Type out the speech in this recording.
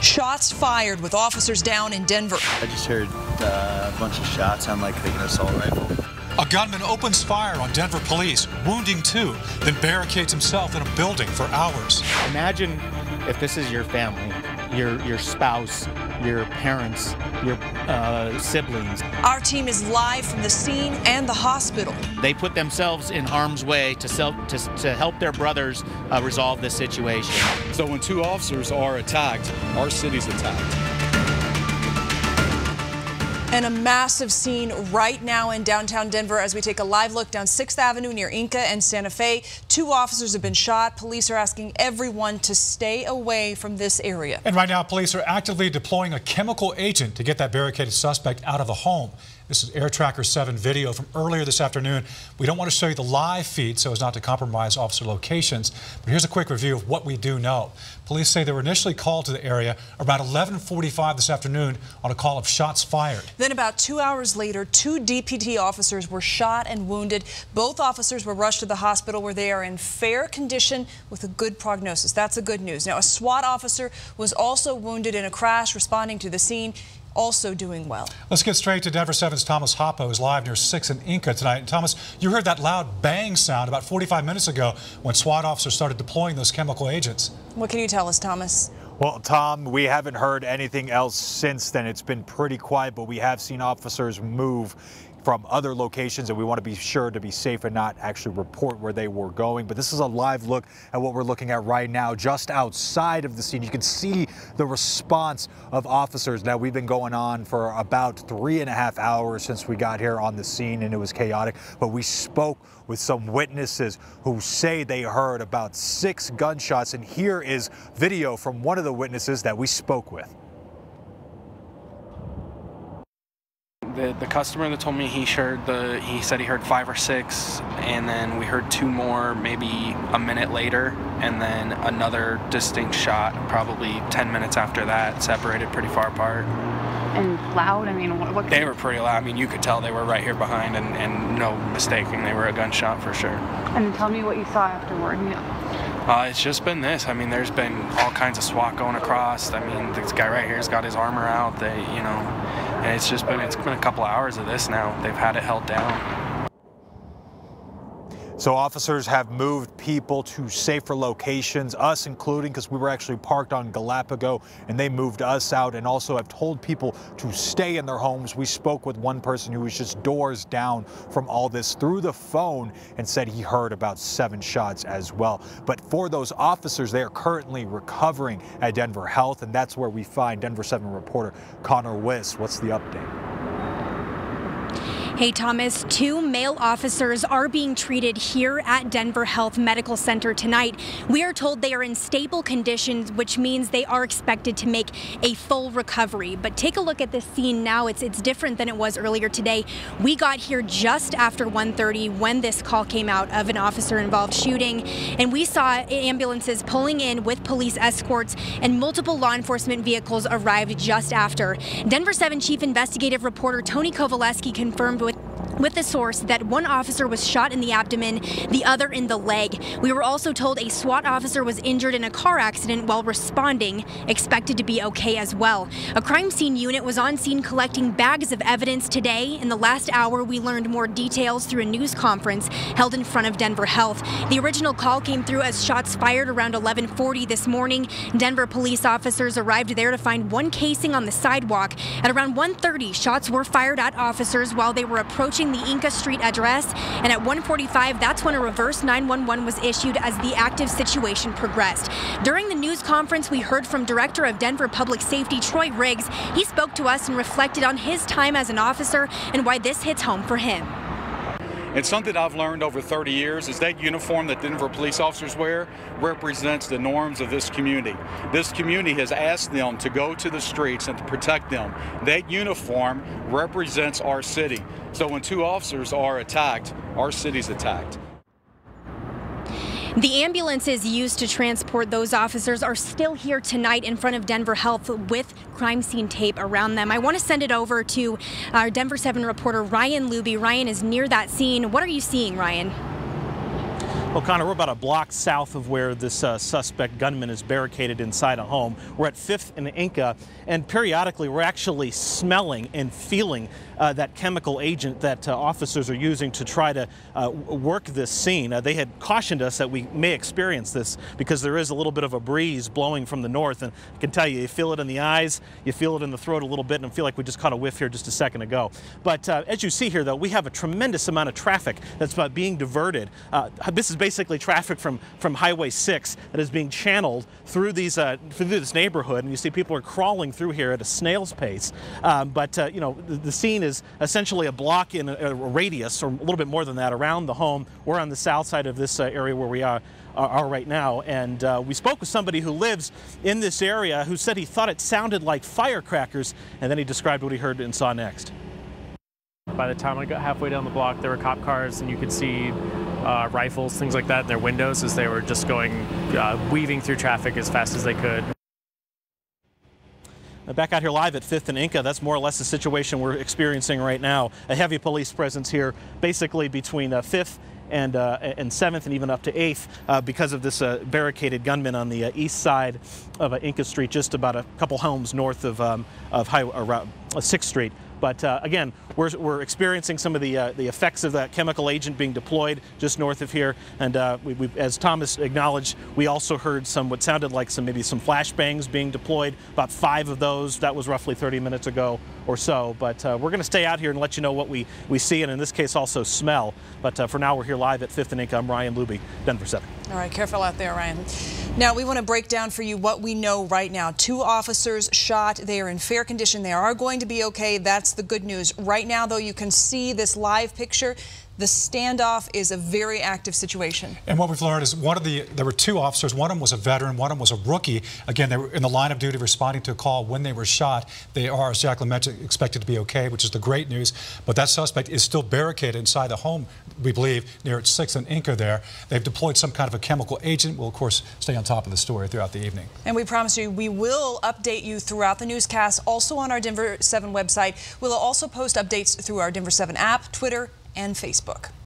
Shots fired with officers down in Denver. I just heard a bunch of shots on like an assault rifle. A gunman opens fire on Denver police, wounding two, then barricades himself in a building for hours. Imagine if this is your family, your spouse, your parents, your siblings. Our team is live from the scene and the hospital. They put themselves in harm's way to help their brothers resolve this situation. So when two officers are attacked, our city's attacked. And a massive scene right now in downtown Denver as we take a live look down 6th Avenue near Inca and Santa Fe. Two officers have been shot. Police are asking everyone to stay away from this area. And right now, police are actively deploying a chemical agent to get that barricaded suspect out of the home. This is Air Tracker 7 video from earlier this afternoon. We don't want to show you the live feed so as not to compromise officer locations, but here's a quick review of what we do know. Police say they were initially called to the area around 11:45 this afternoon on a call of shots fired. Then about 2 hours later, two DPT officers were shot and wounded. Both officers were rushed to the hospital where they are in fair condition with a good prognosis. That's the good news. Now, a SWAT officer was also wounded in a crash responding to the scene. Also doing well. Let's get straight to Denver 7's Thomas Hoppo, who's live near 6th and Inca tonight. And Thomas, you heard that loud bang sound about 45 minutes ago when SWAT officers started deploying those chemical agents. What can you tell us, Thomas? Well, Tom, we haven't heard anything else since then. It's been pretty quiet, but we have seen officers move from other locations, and we want to be sure to be safe and not actually report where they were going. But this is a live look at what we're looking at right now, just outside of the scene. You can see the response of officers. Now, we've been going on for about 3.5 hours since we got here on the scene, and it was chaotic. But we spoke with some witnesses who say they heard about 6 gunshots, and here is video from one of the witnesses that we spoke with. The customer that told me he said he heard 5 or 6, and then we heard 2 more maybe a minute later, and then another distinct shot probably 10 minutes after that, separated pretty far apart. And loud? I mean, what They were pretty loud. I mean, you could tell they were right here behind, and no mistaking, they were a gunshot for sure. And tell me what you saw afterward. It's just been this. I mean, there's been all kinds of SWAT going across. I mean, this guy right here's got his armor out. And it's been a couple hours of this now. They've had it held down. So officers have moved people to safer locations, us including, because we were actually parked on Galapagos, and they moved us out, and also have told people to stay in their homes. We spoke with one person who was just doors down from all this through the phone and said he heard about 7 shots as well. But for those officers, they are currently recovering at Denver Health, and that's where we find Denver 7 reporter Connor Wiss. What's the update? Hey, Thomas, 2 male officers are being treated here at Denver Health Medical Center tonight. We are told they are in stable conditions, which means they are expected to make a full recovery. But take a look at this scene now. It's different than it was earlier today. We got here just after 1:30 when this call came out of an officer-involved shooting, and we saw ambulances pulling in with police escorts, and multiple law enforcement vehicles arrived just after. Denver 7 Chief Investigative Reporter Tony Kovaleski confirmed with the source that one officer was shot in the abdomen, the other in the leg. We were also told a SWAT officer was injured in a car accident while responding, expected to be okay as well. A crime scene unit was on scene collecting bags of evidence today. In the last hour, we learned more details through a news conference held in front of Denver Health. The original call came through as shots fired around 11:40 this morning. Denver police officers arrived there to find one casing on the sidewalk. At around 1:30, shots were fired at officers while they were approaching the Inca Street address, and at 1:45, that's when a reverse 911 was issued as the active situation progressed. During the news conference, we heard from Director of Denver Public Safety, Troy Riggs. He spoke to us and reflected on his time as an officer and why this hits home for him. And something I've learned over 30 years is that uniform that Denver police officers wear represents the norms of this community. This community has asked them to go to the streets and to protect them. That uniform represents our city. So when 2 officers are attacked, our city's attacked. The ambulances used to transport those officers are still here tonight in front of Denver Health with crime scene tape around them. I want to send it over to our Denver 7 reporter Ryan Luby. Ryan is near that scene. What are you seeing, Ryan? O'Connor, we're about a block south of where this suspect gunman is barricaded inside a home. We're at 5th and Inca, and periodically we're actually smelling and feeling that chemical agent that officers are using to try to work this scene. They had cautioned us that we may experience this because there is a little bit of a breeze blowing from the north, and I can tell you, you feel it in the eyes, you feel it in the throat a little bit, and I feel like we just caught a whiff here just a second ago. But as you see here, though, we have a tremendous amount of traffic that's being diverted. This is basically traffic from Highway 6 that is being channeled through this neighborhood, and you see people are crawling through here at a snail's pace. You know, the scene is essentially a block in a radius, or a little bit more than that, around the home. We're on the south side of this area where we are right now, and we spoke with somebody who lives in this area who said he thought it sounded like firecrackers, and then he described what he heard and saw next. By the time I got halfway down the block, there were cop cars, and you could see rifles, things like that in their windows as they were just going, weaving through traffic as fast as they could. Back out here live at 5th and Inca, that's more or less the situation we're experiencing right now. A heavy police presence here, basically between 5th and 7th and even up to 8th because of this barricaded gunman on the east side of Inca Street, just about a couple homes north of 6th Street. But again, we're experiencing some of the effects of that chemical agent being deployed just north of here. And as Thomas acknowledged, we also heard what sounded like maybe some flashbangs being deployed. About 5 of those. That was roughly 30 minutes ago or so. But we're going to stay out here and let you know what we see, and in this case also smell. But for now, we're here live at 5th and Inca. I'm Ryan Luby, Denver 7. All right, careful out there, Ryan. Now, we want to break down for you what we know right now. 2 officers shot. They are in fair condition. They are going to be okay. That's the good news. Right now, though, you can see this live picture. The standoff is a very active situation. And what we've learned is there were 2 officers. One of them was a veteran, one of them was a rookie. Again, they were in the line of duty responding to a call when they were shot. They are, as Jacqueline mentioned, expected to be okay, which is the great news. But that suspect is still barricaded inside the home, we believe, near 6th and Inca there. They've deployed some kind of a chemical agent. We'll, of course, stay on top of the story throughout the evening. And we promise you, we will update you throughout the newscast, also on our Denver 7 website. We'll also post updates through our Denver 7 app, Twitter, and Facebook.